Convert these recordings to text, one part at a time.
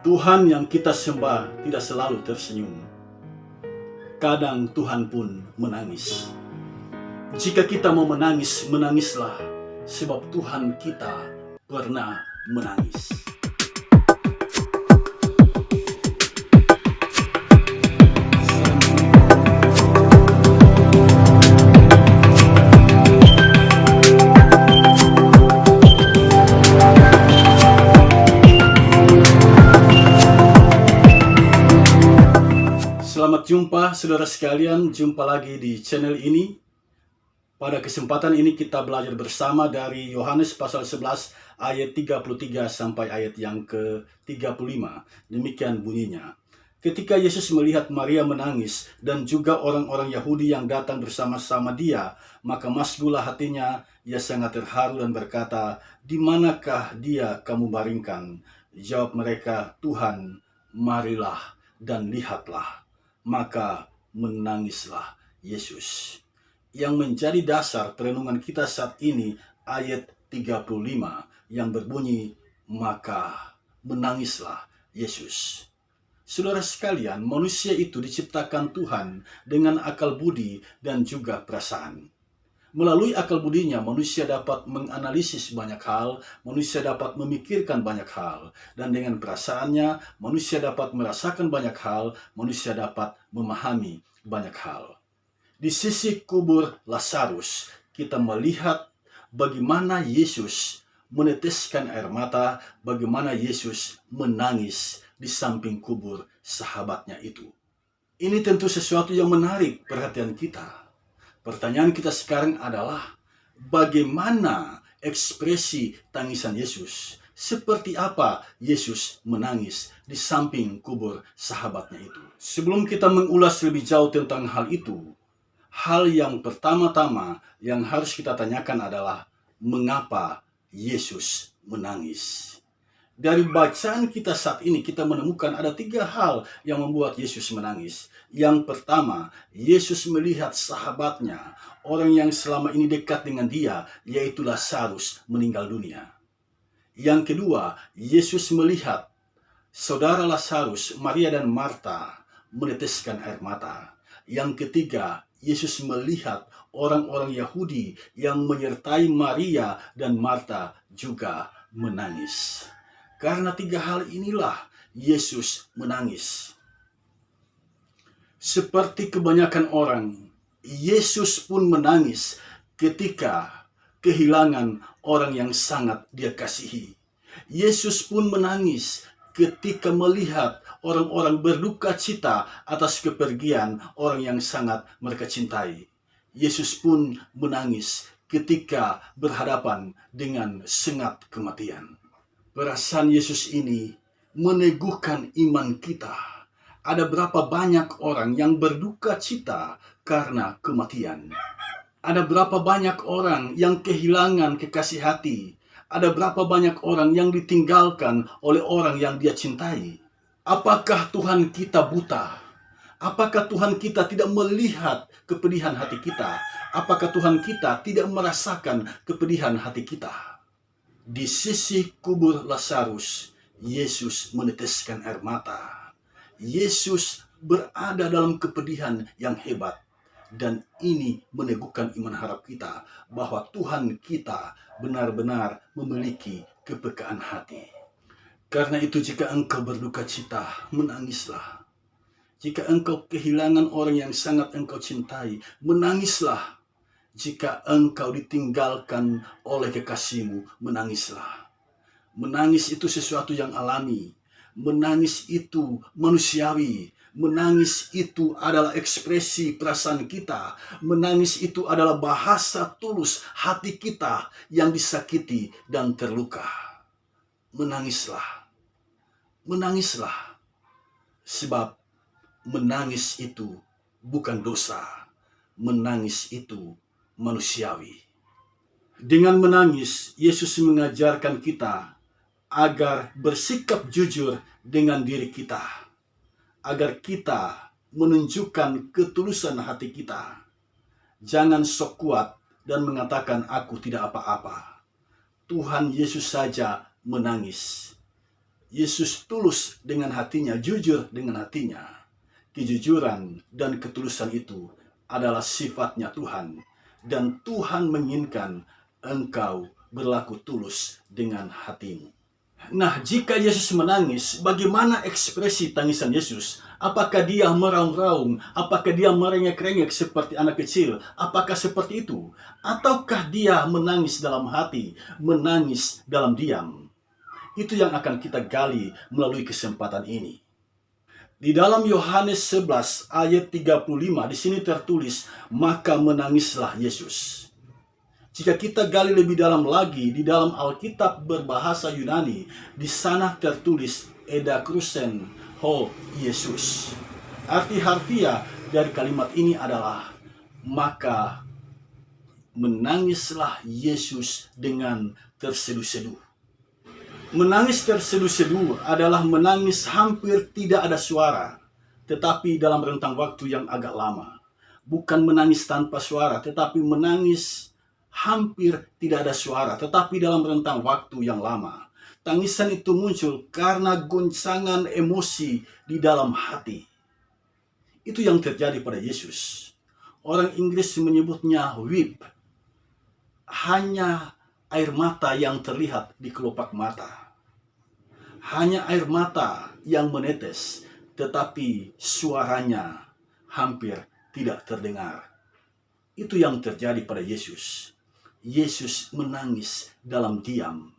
Tuhan yang kita sembah tidak selalu tersenyum. Kadang Tuhan pun menangis. Jika kita mau menangis, menangislah, sebab Tuhan kita pernah menangis. Selamat jumpa saudara sekalian, jumpa lagi di channel ini. Pada kesempatan ini kita belajar bersama dari Yohanes pasal 11 ayat 33 sampai ayat yang ke-35. Demikian bunyinya. Ketika Yesus melihat Maria menangis dan juga orang-orang Yahudi yang datang bersama-sama dia, maka masgulah hatinya, ia sangat terharu dan berkata, "Di manakah dia kamu baringkan?" Jawab mereka, "Tuhan, marilah dan lihatlah." Maka menangislah Yesus. Yang menjadi dasar perenungan kita saat ini ayat 35 yang berbunyi, maka menangislah Yesus. Saudara sekalian, manusia itu diciptakan Tuhan dengan akal budi dan juga perasaan. Melalui akal budinya, manusia dapat menganalisis banyak hal, manusia dapat memikirkan banyak hal, dan dengan perasaannya, manusia dapat merasakan banyak hal, manusia dapat memahami banyak hal. Di sisi kubur Lazarus, kita melihat bagaimana Yesus meneteskan air mata, bagaimana Yesus menangis di samping kubur sahabatnya itu. Ini tentu sesuatu yang menarik perhatian kita. Pertanyaan kita sekarang adalah, bagaimana ekspresi tangisan Yesus? Seperti apa Yesus menangis di samping kubur sahabatnya itu? Sebelum kita mengulas lebih jauh tentang hal itu, hal yang pertama-tama yang harus kita tanyakan adalah, mengapa Yesus menangis? Dari bacaan kita saat ini, kita menemukan ada 3 hal yang membuat Yesus menangis. Yang pertama, Yesus melihat sahabatnya, orang yang selama ini dekat dengan dia, yaitu Lazarus, meninggal dunia. Yang kedua, Yesus melihat saudara Lazarus, Maria dan Marta, meneteskan air mata. Yang ketiga, Yesus melihat orang-orang Yahudi yang menyertai Maria dan Marta juga menangis. Karena 3 hal inilah Yesus menangis. Seperti kebanyakan orang, Yesus pun menangis ketika kehilangan orang yang sangat dia kasihi. Yesus pun menangis ketika melihat orang-orang berduka cita atas kepergian orang yang sangat mereka cintai. Yesus pun menangis ketika berhadapan dengan sengat kematian. Perasaan Yesus ini meneguhkan iman kita. Ada berapa banyak orang yang berduka cita karena kematian? Ada berapa banyak orang yang kehilangan kekasih hati? Ada berapa banyak orang yang ditinggalkan oleh orang yang dia cintai? Apakah Tuhan kita buta? Apakah Tuhan kita tidak melihat kepedihan hati kita? Apakah Tuhan kita tidak merasakan kepedihan hati kita? Di sisi kubur Lazarus, Yesus meneteskan air mata. Yesus berada dalam kepedihan yang hebat. Dan ini meneguhkan iman harap kita bahwa Tuhan kita benar-benar memiliki kepekaan hati. Karena itu, jika engkau berduka cita, menangislah. Jika engkau kehilangan orang yang sangat engkau cintai, menangislah. Jika engkau ditinggalkan oleh kekasihmu, menangislah. Menangis itu sesuatu yang alami. Menangis itu manusiawi. Menangis itu adalah ekspresi perasaan kita. Menangis itu adalah bahasa tulus hati kita yang disakiti dan terluka. Menangislah. Menangislah. Sebab menangis itu bukan dosa. Menangis itu manusiawi. Dengan menangis, Yesus mengajarkan kita agar bersikap jujur dengan diri kita, agar kita menunjukkan ketulusan hati kita. Jangan sok kuat dan mengatakan, "Aku tidak apa-apa." Tuhan Yesus saja menangis. Yesus tulus dengan hatinya, jujur dengan hatinya. Kejujuran dan ketulusan itu adalah sifatnya Tuhan. Dan Tuhan menginginkan engkau berlaku tulus dengan hatimu. Nah, jika Yesus menangis, bagaimana ekspresi tangisan Yesus? Apakah dia meraung-raung? Apakah dia merengek-rengek seperti anak kecil? Apakah seperti itu? Ataukah dia menangis dalam hati, menangis dalam diam? Itu yang akan kita gali melalui kesempatan ini. Di dalam Yohanes 11 ayat 35 di sini tertulis, maka menangislah Yesus. Jika kita gali lebih dalam lagi di dalam Alkitab berbahasa Yunani, di sana tertulis edakrusen ho Yesus. Arti harfiah dari kalimat ini adalah maka menangislah Yesus dengan terseduh-seduh. Menangis terseduh-seduh adalah menangis hampir tidak ada suara, tetapi dalam rentang waktu yang agak lama. Bukan menangis tanpa suara, tetapi menangis hampir tidak ada suara, tetapi dalam rentang waktu yang lama. Tangisan itu muncul karena goncangan emosi di dalam hati. Itu yang terjadi pada Yesus. Orang Inggris menyebutnya weep. Hanya air mata yang terlihat di kelopak mata. Hanya air mata yang menetes, tetapi suaranya hampir tidak terdengar. Itu yang terjadi pada Yesus. Yesus menangis dalam diam.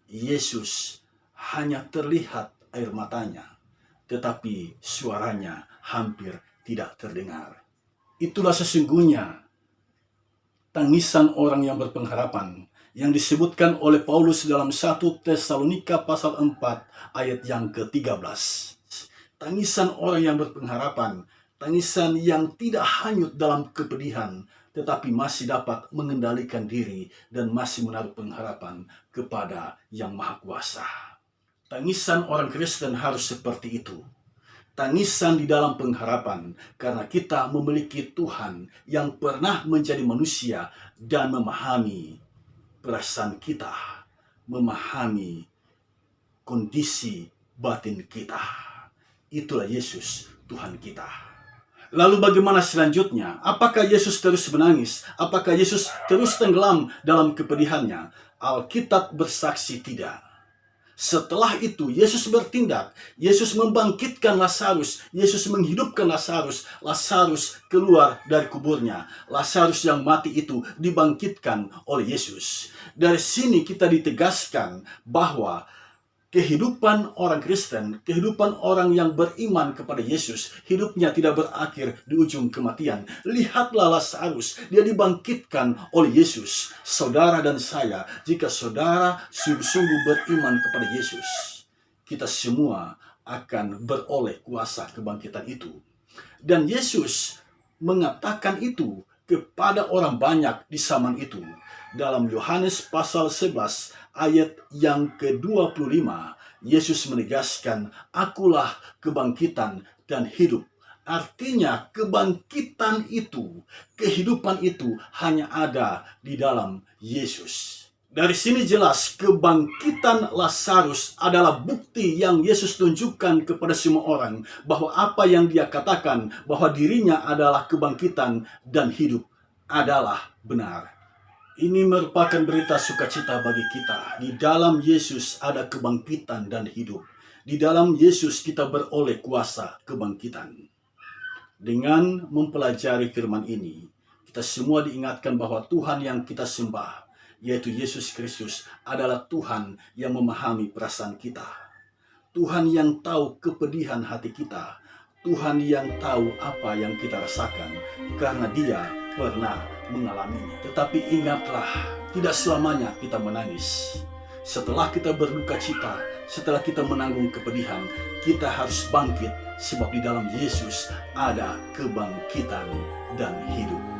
Yesus hanya terlihat air matanya, tetapi suaranya hampir tidak terdengar. Itulah sesungguhnya tangisan orang yang berpengharapan yang disebutkan oleh Paulus dalam 1 Tesalonika pasal 4 ayat yang ke-13. Tangisan orang yang berpengharapan, tangisan yang tidak hanyut dalam kepedihan, tetapi masih dapat mengendalikan diri dan masih menaruh pengharapan kepada Yang Maha Kuasa. Tangisan orang Kristen harus seperti itu. Tangisan di dalam pengharapan, karena kita memiliki Tuhan yang pernah menjadi manusia dan memahami perasaan kita, memahami kondisi batin kita. Itulah Yesus, Tuhan kita. Lalu bagaimana selanjutnya? Apakah Yesus terus menangis? Apakah Yesus terus tenggelam dalam kepedihannya? Alkitab bersaksi tidak. Setelah itu Yesus bertindak. Yesus membangkitkan Lazarus. Yesus menghidupkan Lazarus. Lazarus keluar dari kuburnya. Lazarus yang mati itu dibangkitkan oleh Yesus. Dari sini kita ditegaskan bahwa kehidupan orang Kristen, kehidupan orang yang beriman kepada Yesus, hidupnya tidak berakhir di ujung kematian. Lihatlah Lazarus, dia dibangkitkan oleh Yesus. Saudara dan saya, jika saudara sungguh-sungguh beriman kepada Yesus, kita semua akan beroleh kuasa kebangkitan itu. Dan Yesus mengatakan itu kepada orang banyak di zaman itu. Dalam Yohanes pasal 11 ayat yang ke-25, Yesus menegaskan, akulah kebangkitan dan hidup. Artinya kebangkitan itu, kehidupan itu hanya ada di dalam Yesus. Dari sini jelas kebangkitan Lazarus adalah bukti yang Yesus tunjukkan kepada semua orang bahwa apa yang dia katakan bahwa dirinya adalah kebangkitan dan hidup adalah benar. Ini merupakan berita sukacita bagi kita. Di dalam Yesus ada kebangkitan dan hidup. Di dalam Yesus kita beroleh kuasa kebangkitan. Dengan mempelajari firman ini, kita semua diingatkan bahwa Tuhan yang kita sembah, yaitu Yesus Kristus, adalah Tuhan yang memahami perasaan kita. Tuhan yang tahu kepedihan hati kita. Tuhan yang tahu apa yang kita rasakan, karena Dia pernah mengalaminya. Tetapi ingatlah, tidak selamanya kita menangis. Setelah kita berduka cita, setelah kita menanggung kepedihan, kita harus bangkit, sebab di dalam Yesus ada kebangkitan dan hidup.